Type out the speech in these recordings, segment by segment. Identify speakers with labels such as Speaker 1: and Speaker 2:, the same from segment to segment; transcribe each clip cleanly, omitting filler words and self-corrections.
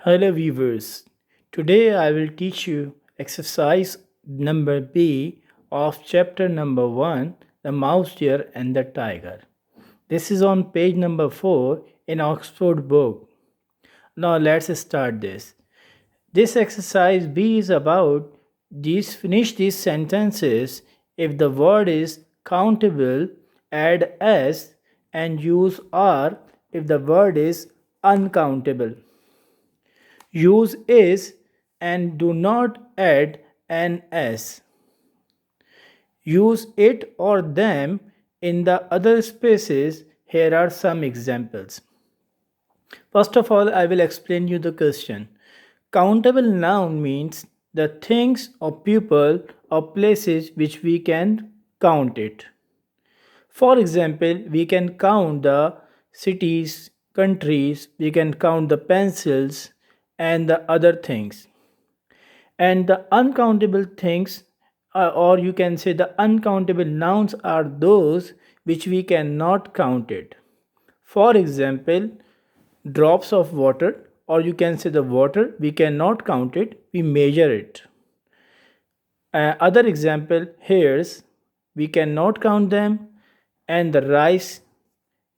Speaker 1: Hello viewers. Today I will teach you exercise number B of chapter number 1, the mouse deer and the tiger. This is on page number 4 in Oxford book. Now let's start this. This exercise B is about finish these sentences. If the word is countable, add S and use R if the word is uncountable. Use is and do not add an s. Use it or them in the other spaces. Here are some examples. First of all, I will explain you the question. Countable noun means the things or people or places which we can count it. For example, we can count the cities, countries, we can count the pencils and the other things. And the uncountable things, or you can say the uncountable nouns, are those which we cannot count it. For example, drops of water, or you can say the water, we cannot count it, we measure it. Other example, hairs, we cannot count them, and the rice,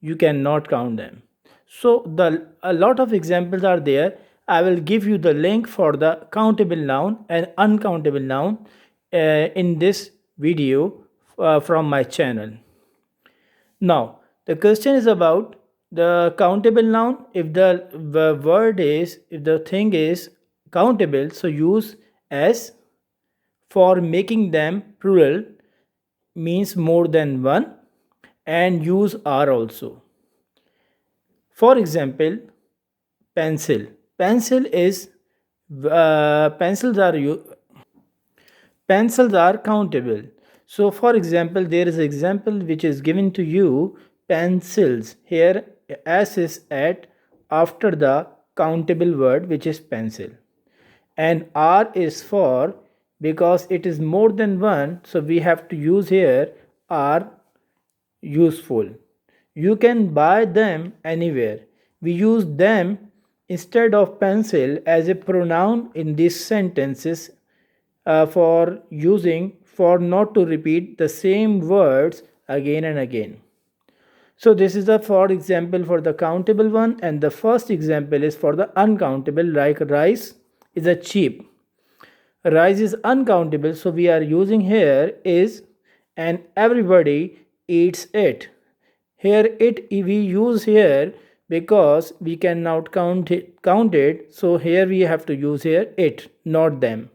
Speaker 1: you cannot count them. So a lot of examples are there. I will give you the link for the countable noun and uncountable noun in this video from my channel. Now the question is about the countable noun. If the thing is countable, so use s. For making them plural means more than one, and use R also. For example, pencil. Pencils are countable. So for example, there is an example which is given to you, pencils. Here S is at after the countable word which is pencil, and R is for because it is more than one, so we have to use here R useful. You can buy them anywhere. We use them instead of pencil as a pronoun in these sentences for not to repeat the same words again and again. So this is the for example for the countable one, and the first example is for the uncountable, like rice is a cheap. Rice is uncountable, so we are using here is, and everybody eats it. Here it we use here because we cannot count it, so here we have to use here it, not them.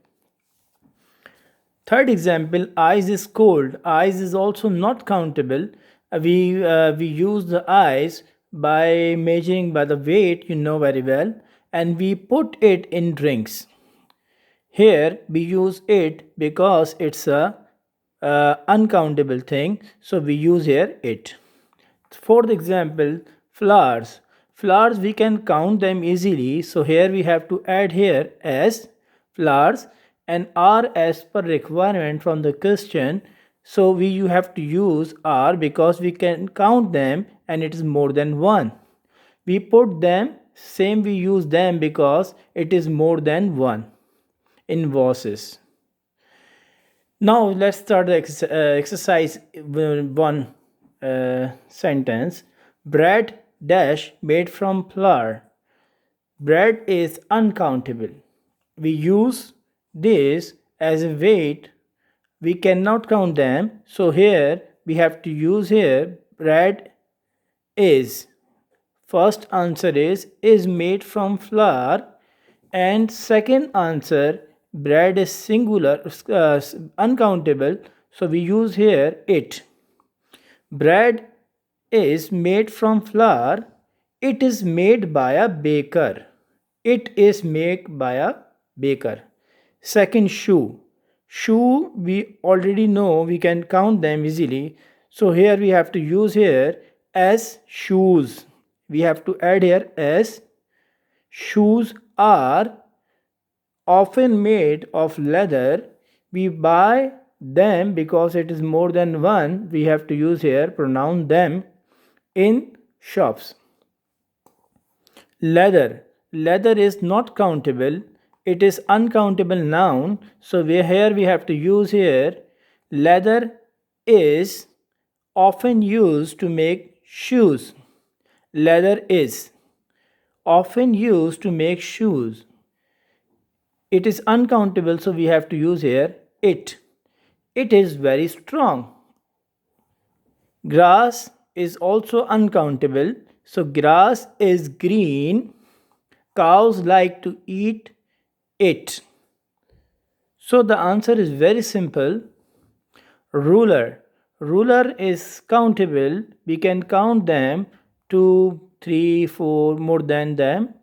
Speaker 1: Third example, eyes is cold. Eyes is also not countable. We use the eyes by measuring by the weight, you know very well, and we put it in drinks. Here we use it because it's a uncountable thing, so we use here it. Fourth example, flowers. Flowers we can count them easily, so here we have to add here as flowers and R as per requirement from the question. So you have to use R because we can count them and it is more than one. We put them, same we use them because it is more than one in verses. Now let's start the exercise one sentence. Bread dash made from flour. Bread is uncountable. We use this as a weight. We cannot count them, so here we have to use here bread is. First answer is made from flour, and second answer bread is singular, uncountable, so we use here it. Bread is made from flour. It is made by a baker. It is made by a baker. Second, shoe. Shoe we already know, we can count them easily, so here we have to use here as shoes. We have to add here as. Shoes are often made of leather. We buy them because it is more than one. We have to use here pronoun them in shops. Leather. leather is not countable. It is uncountable noun. So here we have to use here leather is often used to make shoes. Leather is often used to make shoes. It is uncountable, so we have to use here it. It is very strong. Grass is also uncountable, so grass is green. Cows like to eat it. So the answer is very simple. Ruler. Ruler is countable. We can count them 2, 3, 4, more than them.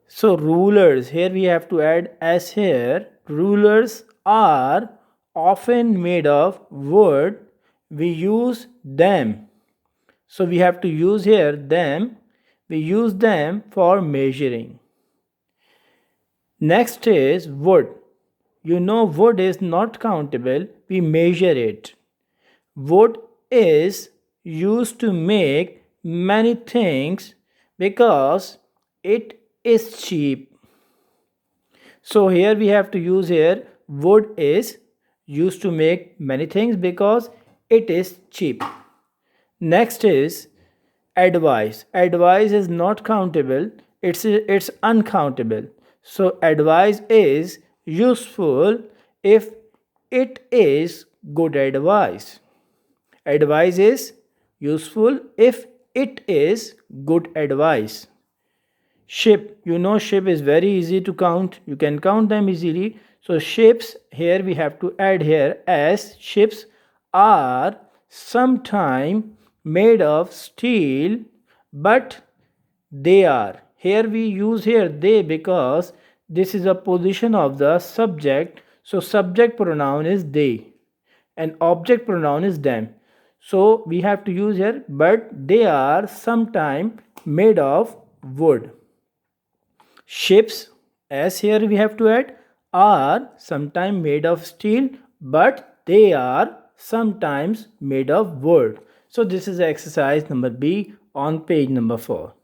Speaker 1: So rulers, here we have to add s here. Rulers are often made of wood. We use them. So we have to use here them. We use them for measuring. Next is wood. You know wood is not countable. We measure it. Wood is used to make many things because it is cheap. So here we have to use here wood is used to make many things because it is cheap. Next is advice. Advice is not countable. It's uncountable. So advice is useful if it is good advice. Advice is useful if it is good advice. Ship. You know ship is very easy to count. You can count them easily. So ships, here we have to add here as ships are sometimes made of steel, but they are. Here we use here they because this is a position of the subject. So subject pronoun is they and object pronoun is them. So we have to use here but they are sometimes made of wood. Ships, as here we have to add, are sometimes made of steel but they are sometimes made of wood. So this is exercise number B on page number 4.